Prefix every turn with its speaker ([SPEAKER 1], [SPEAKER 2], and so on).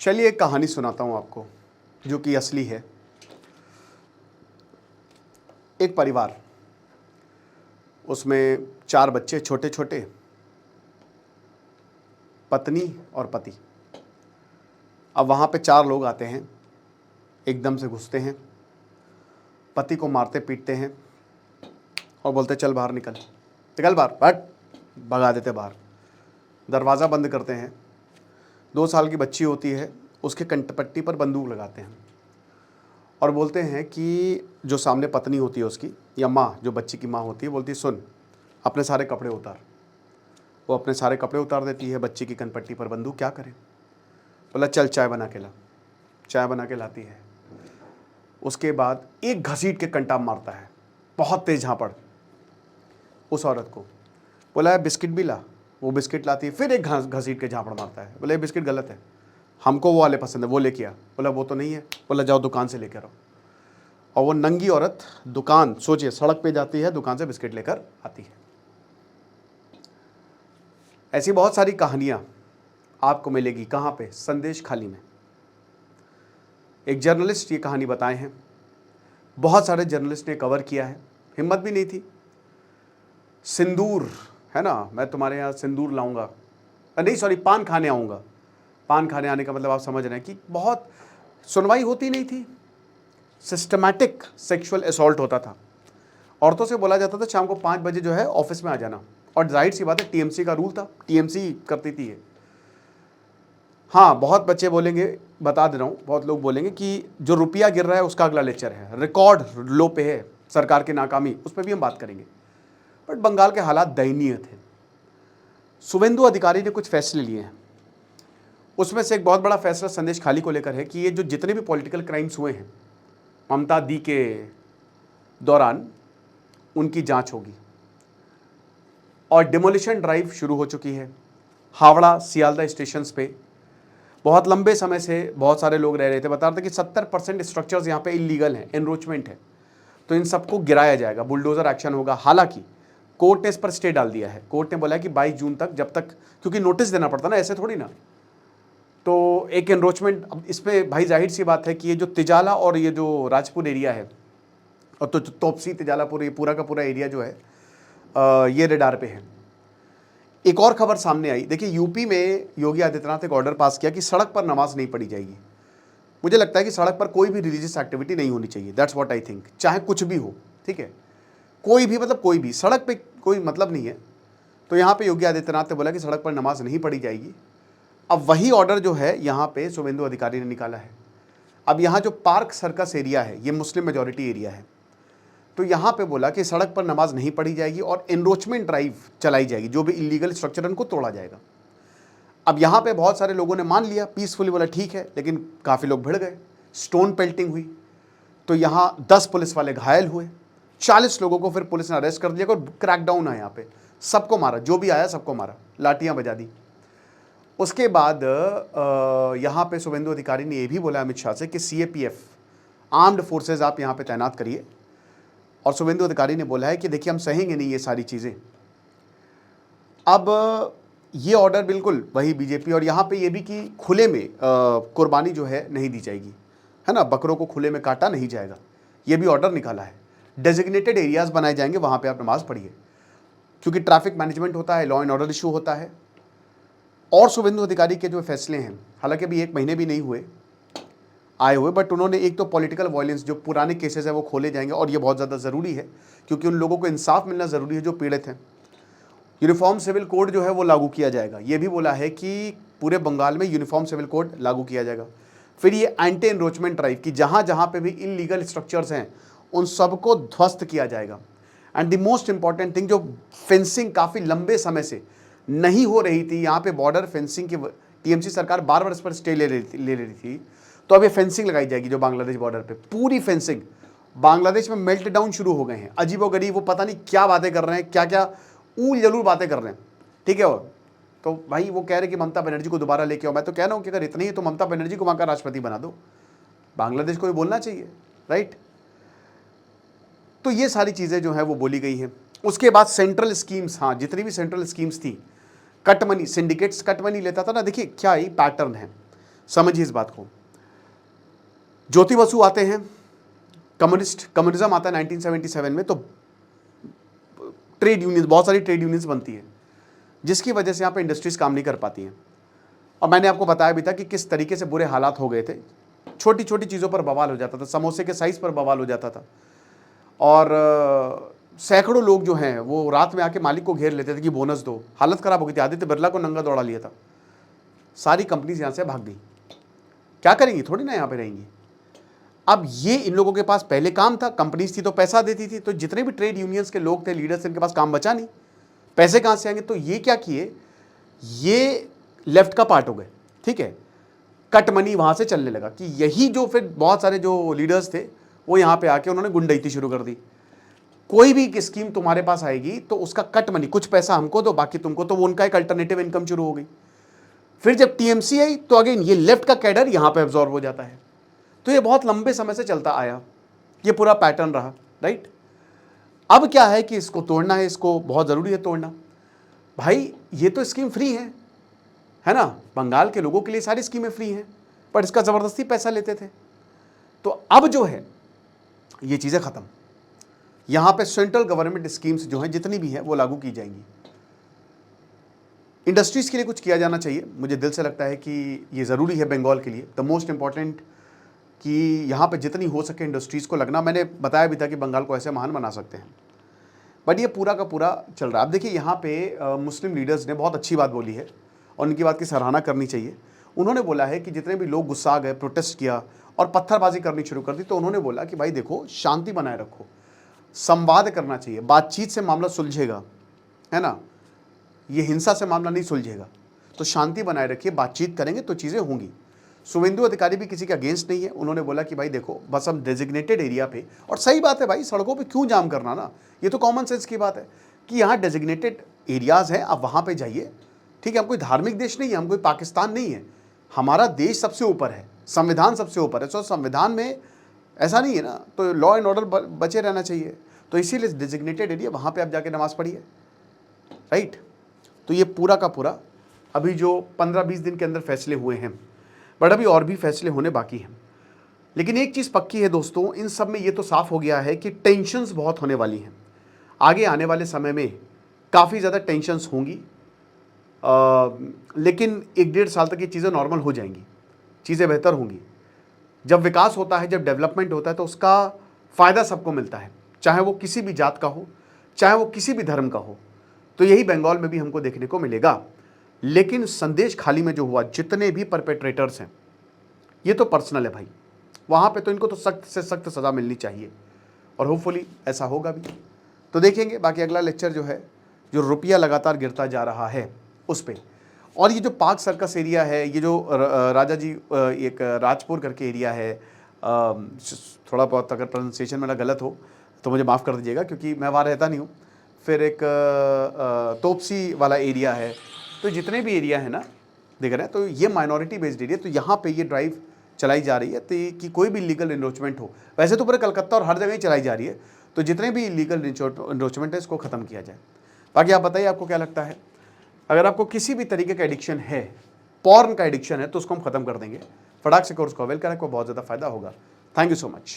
[SPEAKER 1] चलिए एक कहानी सुनाता हूँ आपको जो कि असली है। एक परिवार, उसमें 4 बच्चे छोटे छोटे, पत्नी और पति। अब वहाँ पे 4 लोग आते हैं, एकदम से घुसते हैं, पति को मारते पीटते हैं और बोलते चल बाहर निकल, निकल बाहर, हट, भगा देते बाहर। दरवाज़ा बंद करते हैं। 2 साल की बच्ची होती है, उसके कंठपट्टी पर बंदूक लगाते हैं और बोलते हैं कि जो सामने पत्नी होती है उसकी, या माँ जो बच्ची की माँ होती है, बोलती है सुन अपने सारे कपड़े उतार। वो अपने सारे कपड़े उतार देती है, बच्ची की कनपट्टी पर बंदूक, क्या करे। बोला चल चाय बना के ला। चाय बना के लाती है। उसके बाद एक घसीट के कंटाप मारता है, बहुत तेज झापड़ उस औरत को। बोला है बिस्किट भी ला। वो बिस्किट लाती है, फिर एक घसीट के झापड़ मारता है। बोला ये बिस्किट गलत है, हमको वो वाले पसंद है, वो लेके आ। बोला वो तो नहीं है। बोला जाओ दुकान से लेकर आओ। और वो नंगी औरत दुकान, सोचिए सड़क पे जाती है, दुकान से बिस्किट लेकर आती है। ऐसी बहुत सारी कहानियां आपको मिलेगी। कहाँ पे? संदेश खाली में। एक जर्नलिस्ट ये कहानी बताए हैं, बहुत सारे जर्नलिस्ट ने कवर किया है, हिम्मत भी नहीं थी। सिंदूर है ना, मैं तुम्हारे यहाँ सिंदूर लाऊंगा, नहीं सॉरी, पान खाने आऊँगा। पान खाने आने का मतलब आप समझ रहे हैं कि बहुत सुनवाई होती नहीं थी। सिस्टमैटिक सेक्सुअल असॉल्ट होता था। औरतों से बोला जाता था शाम को 5 बजे जो है ऑफिस में आ जाना, और जाहिर सी बात है टीएमसी का रूल था, टीएमसी करती थी ये। हाँ, बहुत बच्चे बोलेंगे, बता दे रहा हूँ, बहुत लोग बोलेंगे कि जो रुपया गिर रहा है उसका अगला लेक्चर है, रिकॉर्ड लो पे है सरकार की नाकामी, उस पर भी हम बात करेंगे। बट बंगाल के हालात दयनीय थे। शुभेंदु अधिकारी ने कुछ फैसले लिए हैं। उसमें से एक बहुत बड़ा फैसला संदेश खाली को लेकर है कि ये जो जितने भी पॉलिटिकल क्राइम्स हुए हैं ममता दी के दौरान, उनकी जांच होगी। और डिमोलिशन ड्राइव शुरू हो चुकी है। हावड़ा सियालदा स्टेशंस पे बहुत लंबे समय से बहुत सारे लोग रह रहे थे, बता रहे थे कि 70% स्ट्रक्चर्स यहाँ पे इलीगल हैं, एनरोचमेंट है, तो इन सबको गिराया जाएगा, बुलडोजर एक्शन होगा। हालांकि कोर्ट ने इस पर स्टे डाल दिया है। कोर्ट ने बोला कि 22 जून तक, जब तक, क्योंकि नोटिस देना पड़ता ना, ऐसे थोड़ी ना। तो एक एनरोचमेंट, अब इसमें भाई जाहिर सी बात है कि ये जो तिजाला और ये जो राजपुर एरिया है, और तो तोपसी तिजालापुर, ये पूरा का पूरा एरिया जो है ये रेडार पे है। एक और खबर सामने आई, देखिए यूपी में योगी आदित्यनाथ एक ऑर्डर पास किया कि सड़क पर नमाज नहीं पढ़ी जाएगी। मुझे लगता है कि सड़क पर कोई भी रिलीजियस एक्टिविटी नहीं होनी चाहिए, दैट्स व्हाट आई थिंक, चाहे कुछ भी हो, ठीक है, कोई भी, मतलब कोई भी, सड़क पे कोई मतलब नहीं है। तो यहाँ पे योगी आदित्यनाथ ने बोला कि सड़क पर नमाज नहीं पढ़ी जाएगी। अब वही ऑर्डर जो है यहाँ पे शुभेंदु अधिकारी ने निकाला है। अब यहाँ जो पार्क सर्कस एरिया है, ये मुस्लिम मेजॉरिटी एरिया है, तो यहाँ पे बोला कि सड़क पर नमाज नहीं पढ़ी जाएगी और एनरोचमेंट ड्राइव चलाई जाएगी, जो भी इलीगल स्ट्रक्चर उनको तोड़ा जाएगा। अब यहाँ पे बहुत सारे लोगों ने मान लिया पीसफुली, बोला ठीक है, लेकिन काफ़ी लोग भिड़ गए, स्टोन पेल्टिंग हुई, तो यहाँ 10 पुलिस वाले घायल हुए, 40 लोगों को फिर पुलिस ने अरेस्ट कर दिया और क्रैकडाउन है यहाँ पे, सबको मारा, जो भी आया सबको मारा, लाठियाँ बजा दी। उसके बाद यहाँ पे शुभेंदु अधिकारी ने यह भी बोला अमित शाह से कि सीएपीएफ, आर्म्ड फोर्सेज आप यहाँ पे तैनात करिए। और शुभेंदु अधिकारी ने बोला है कि देखिए हम सहेंगे नहीं ये सारी चीज़ें। अब ये ऑर्डर बिल्कुल वही बीजेपी, और यहाँ पे ये भी कि खुले में कुर्बानी जो है नहीं दी जाएगी, है ना, बकरों को खुले में काटा नहीं जाएगा, ये भी ऑर्डर निकाला है। डेजिग्नेटेड एरियाज़ बनाए जाएंगे, वहाँ पे आप नमाज़ पढ़िए, क्योंकि ट्रैफिक मैनेजमेंट होता है, लॉ एंड ऑर्डर इशू होता है। और शुभेंदु अधिकारी के जो फैसले हैं, हालांकि अभी 1 महीने भी नहीं हुए आए हुए, बट उन्होंने एक तो पॉलिटिकल वायलेंस, जो पुराने केसेस है वो खोले जाएंगे, और ये बहुत ज़्यादा ज़रूरी है क्योंकि उन लोगों को इंसाफ मिलना ज़रूरी है जो पीड़ित हैं। यूनिफॉर्म सिविल कोड जो है वो लागू किया जाएगा, ये भी बोला है कि पूरे बंगाल में यूनिफॉर्म सिविल कोड लागू किया जाएगा। फिर ये एंटी एनरोचमेंट ड्राइव की जहाँ जहाँ पे भी इलीगल स्ट्रक्चर्स हैं उन सबको ध्वस्त किया जाएगा। And the most important thing, जो फेंसिंग काफ़ी लंबे समय से नहीं हो रही थी, यहाँ पे बॉर्डर फेंसिंग की टीएमसी सरकार बार इस पर स्टे ले रही थी, तो अब ये फेंसिंग लगाई जाएगी जो बांग्लादेश बॉर्डर पे, पूरी फेंसिंग। बांग्लादेश में मेल्ट डाउन शुरू हो गए हैं, अजीबोगरीब, वो पता नहीं क्या बातें कर रहे हैं, क्या क्या ऊल जलूल बातें कर रहे हैं, ठीक है। वो तो भाई वो कह रहे कि ममता बनर्जी को दोबारा लेके आओ। मैं तो कह रहा हूँ कि अगर इतनी ही तो ममता बनर्जी को वहाँ का राष्ट्रपति बना दो, बांग्लादेश को भी बोलना चाहिए, राइट। तो ये सारी चीज़ें जो है वो बोली गई हैं। उसके बाद सेंट्रल स्कीम्स, हाँ जितनी भी सेंट्रल स्कीम्स थी, cut money, syndicates cut money लेता था ना, देखिए क्या ही पैटर्न है। समझिए इस बात को। ज्योति बसु आते हैं, कम्युनिज्म आता है 1977 में, तो ट्रेड यूनियन, बहुत सारी ट्रेड यूनियंस बनती है, जिसकी वजह से यहाँ पे इंडस्ट्रीज काम नहीं कर पाती हैं। और मैंने आपको बताया भी था कि किस तरीके से बुरे हालात हो गए थे, छोटी छोटी चीज़ों पर बवाल हो जाता था, समोसे के साइज़ पर बवाल हो जाता था, और सैकड़ों लोग जो हैं वो रात में आके मालिक को घेर लेते थे कि बोनस दो। हालत ख़राब हो गई थी, आदित्य बिरला को नंगा दौड़ा लिया था, सारी कंपनीज यहाँ से भाग गई। क्या करेंगी, थोड़ी ना यहाँ पे रहेंगी। अब ये इन लोगों के पास पहले काम था, कंपनीज थी तो पैसा देती थी, तो जितने भी ट्रेड यूनियंस के लोग थे, लीडर्स, इनके पास काम बचा नहीं, पैसे कहाँ से आएंगे। तो ये क्या किए, ये लेफ्ट का पार्ट हो गए, ठीक है। कट मनी वहाँ से चलने लगा कि यही जो फिर बहुत सारे जो लीडर्स थे वो यहाँ पे आके उन्होंने गुंडैती शुरू कर दी। कोई भी स्कीम तुम्हारे पास आएगी तो उसका कट मनी, कुछ पैसा हमको दो बाकी तुमको, तो वो उनका एक अल्टरनेटिव इनकम शुरू हो गई। फिर जब टीएमसी आई तो अगेन ये लेफ्ट का कैडर यहाँ पे एब्जॉर्ब हो जाता है। तो ये बहुत लंबे समय से चलता आया, ये पूरा पैटर्न रहा, राइट। अब क्या है कि इसको तोड़ना है, इसको बहुत ज़रूरी है तोड़ना। भाई ये तो स्कीम फ्री है ना, बंगाल के लोगों के लिए सारी स्कीमें फ्री हैं, पर इसका ज़बरदस्ती पैसा लेते थे। तो अब जो है ये चीज़ें ख़त्म, यहाँ पे सेंट्रल गवर्नमेंट स्कीम्स जो हैं जितनी भी हैं वो लागू की जाएंगी। इंडस्ट्रीज़ के लिए कुछ किया जाना चाहिए, मुझे दिल से लगता है कि ये ज़रूरी है बंगाल के लिए, द मोस्ट इम्पॉर्टेंट, कि यहाँ पे जितनी हो सके इंडस्ट्रीज़ को लगना। मैंने बताया भी था कि बंगाल को ऐसे महान बना सकते हैं, बट ये पूरा का पूरा चल रहा है। अब देखिए यहाँ पे मुस्लिम लीडर्स ने बहुत अच्छी बात बोली है और उनकी बात की सराहना करनी चाहिए। उन्होंने बोला है कि जितने भी लोग गुस्सा आ गए, प्रोटेस्ट किया और पत्थरबाजी करनी शुरू कर दी, तो उन्होंने बोला कि भाई देखो, शांति बनाए रखो, संवाद करना चाहिए, बातचीत से मामला सुलझेगा, है ना, ये हिंसा से मामला नहीं सुलझेगा। तो शांति बनाए रखिए, बातचीत करेंगे तो चीज़ें होंगी। शुभेंदु अधिकारी भी किसी के अगेंस्ट नहीं है, उन्होंने बोला कि भाई देखो, बस हम डेजिग्नेटेड एरिया पे, और सही बात है भाई, सड़कों पे क्यों जाम करना ना, ये तो कॉमन सेंस की बात है कि यहाँ डेजिग्नेटेड एरियाज़ हैं, आप वहाँ पे जाइए, ठीक है। हम कोई धार्मिक देश नहीं है, हम कोई पाकिस्तान नहीं है, हमारा देश सबसे ऊपर है, संविधान सबसे ऊपर है। तो संविधान में ऐसा नहीं है ना, तो लॉ एंड ऑर्डर बचे रहना चाहिए। तो इसीलिए डेजिग्नेटेड एरिया, वहाँ पे आप जाके नमाज़ पढ़िए, राइट। तो ये पूरा का पूरा अभी जो 15-20 दिन के अंदर फैसले हुए हैं, बट अभी और भी फैसले होने बाकी हैं। लेकिन एक चीज़ पक्की है दोस्तों, इन सब में ये तो साफ हो गया है कि टेंशन्स बहुत होने वाली हैं। आगे आने वाले समय में काफ़ी ज़्यादा टेंशन्स होंगी, लेकिन 1-1.5 साल तक ये चीज़ें नॉर्मल हो जाएंगी, चीज़ें बेहतर होंगी। जब विकास होता है, जब डेवलपमेंट होता है, तो उसका फ़ायदा सबको मिलता है, चाहे वो किसी भी जात का हो, चाहे वो किसी भी धर्म का हो। तो यही बंगाल में भी हमको देखने को मिलेगा। लेकिन संदेश खाली में जो हुआ, जितने भी परपेट्रेटर्स हैं, ये तो पर्सनल है भाई, वहाँ पे तो इनको तो सख्त से सख्त सज़ा मिलनी चाहिए, और होपफुली ऐसा होगा भी। तो देखेंगे बाकी अगला लेक्चर जो है, जो रुपया लगातार गिरता जा रहा है उस पर, और ये जो पार्क सर्कस एरिया है, ये जो राजा जी एक राजपुर करके एरिया है, थोड़ा बहुत अगर प्रोनाउंसिएशन मेरा गलत हो तो मुझे माफ़ कर दीजिएगा, क्योंकि मैं वहाँ रहता नहीं हूँ। फिर एक तोपसी वाला एरिया है, तो जितने भी एरिया है ना, देख रहे हैं, तो ये माइनॉरिटी बेस्ड एरिया, तो यहाँ पे ये ड्राइव चलाई जा रही है तो कि कोई भी लीगल इन्रोचमेंट हो। वैसे तो पूरे कलकत्ता और हर जगह ही चलाई जा रही है, तो जितने भी लीगल इन्रोचमेंट है इसको ख़त्म किया जाए। बाकी आप बताइए, आपको क्या लगता है। अगर आपको किसी भी तरीके का एडिक्शन है, पॉर्न का एडिक्शन है, तो उसको हम ख़त्म कर देंगे, फटाक से कोर्स को अवेल करें, को बहुत ज़्यादा फायदा होगा। Thank you so much.